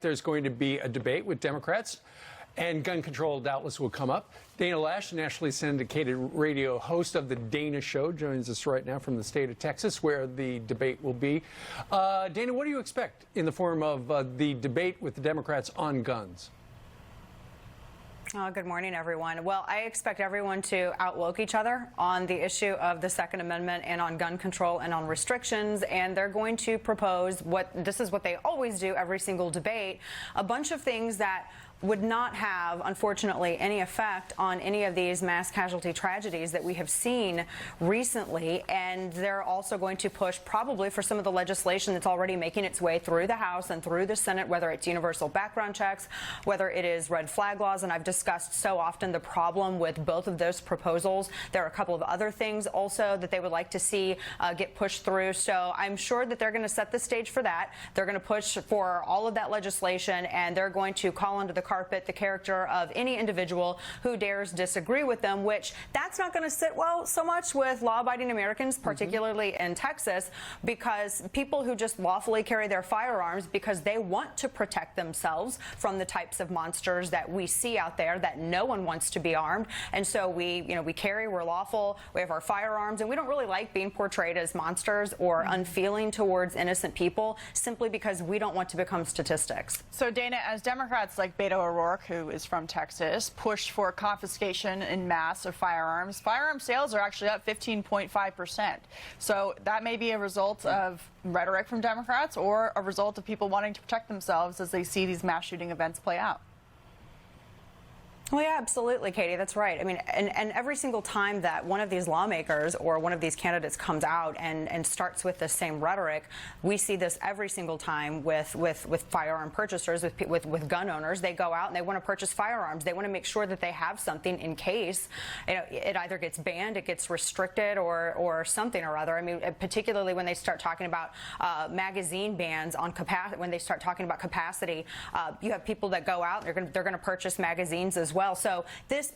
There's going to be a debate with Democrats, and gun control doubtless will come up. Dana Loesch, nationally syndicated radio host of The Dana Show, joins us right now from the state of Texas, where the debate will be. Dana, what do you expect in the form of the debate with the Democrats on guns? Good morning, everyone. Well, I expect everyone to outwoke each other on the issue of the Second Amendment and on gun control and on restrictions, and they're going to propose this is what they always do every single debate, a bunch of things that would not have, unfortunately, any effect on any of these mass casualty tragedies that we have seen recently. And they're also going to push probably for some of the legislation that's already making its way through the House and through the Senate, whether it's universal background checks, whether it is red flag laws. And I've discussed so often the problem with both of those proposals. There are a couple of other things also that they would like to see get pushed through. So I'm sure that they're going to set the stage for that. They're going to push for all of that legislation, and they're going to call into the carpet the character of any individual who dares disagree with them, which that's not going to sit well so much with law-abiding Americans, particularly in Texas, because people who just lawfully carry their firearms because they want to protect themselves from the types of monsters that we see out there, that no one wants to be armed. And so we carry, we're lawful, we have our firearms, and we don't really like being portrayed as monsters or unfeeling towards innocent people simply because we don't want to become statistics. So, Dana, as Democrats like Beto O'Rourke, who is from Texas, pushed for confiscation in mass of firearms, firearm sales are actually up 15.5%. So that may be a result of rhetoric from Democrats or a result of people wanting to protect themselves as they see these mass shooting events play out. Well, yeah, absolutely, Katie. That's right. I mean, and every single time that one of these lawmakers or one of these candidates comes out and starts with the same rhetoric, we see this every single time with firearm purchasers, with gun owners. They go out and they want to purchase firearms. They want to make sure that they have something in case it either gets banned, it gets restricted, or something or other. I mean, particularly when they start talking about magazine bans on capacity, when they start talking about capacity, you have people that go out and they're going to purchase magazines as well. So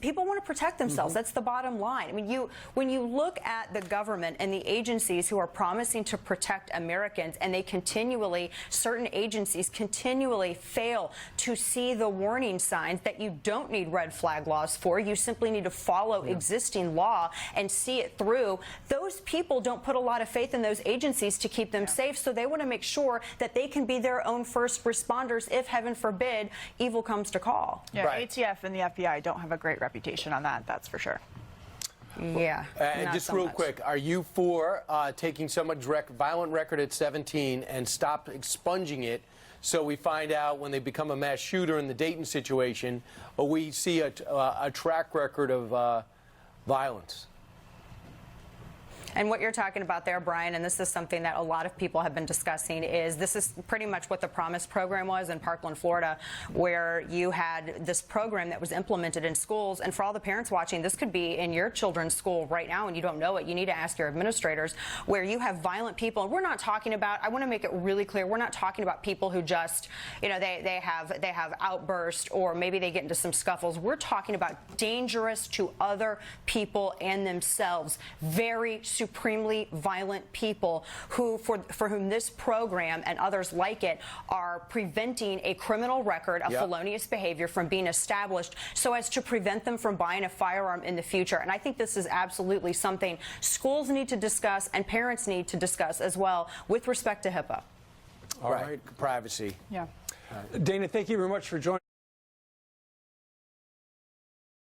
people want to protect themselves. That's the bottom line. I mean, when you look at the government and the agencies who are promising to protect Americans, and certain agencies continually fail to see the warning signs that you don't need red flag laws for. You simply need to follow existing law and see it through. Those people don't put a lot of faith in those agencies to keep them safe, so they want to make sure that they can be their own first responders if, heaven forbid, evil comes to call. Yeah, right. ATF and the FBI don't have a great reputation on that, that's for sure. Yeah. Just so real much. quick, are you for taking someone's violent record at 17 and stop expunging it so we find out when they become a mass shooter in the Dayton situation, or we see a track record of violence? And what you're talking about there, Brian, and this is something that a lot of people have been discussing, is this is pretty much what the Promise program was in Parkland, Florida, where you had this program that was implemented in schools. And for all the parents watching, this could be in your children's school right now and you don't know it. You need to ask your administrators, where you have violent people. And we're not talking about, I want to make it really clear, we're not talking about people who just, they have outbursts or maybe they get into some scuffles. We're talking about dangerous to other people and themselves, very supremely violent people who, for whom this program and others like it are preventing a criminal record of felonious behavior from being established so as to prevent them from buying a firearm in the future. And I think this is absolutely something schools need to discuss and parents need to discuss as well with respect to HIPAA. All right. Privacy. Yeah. Dana, thank you very much for joining.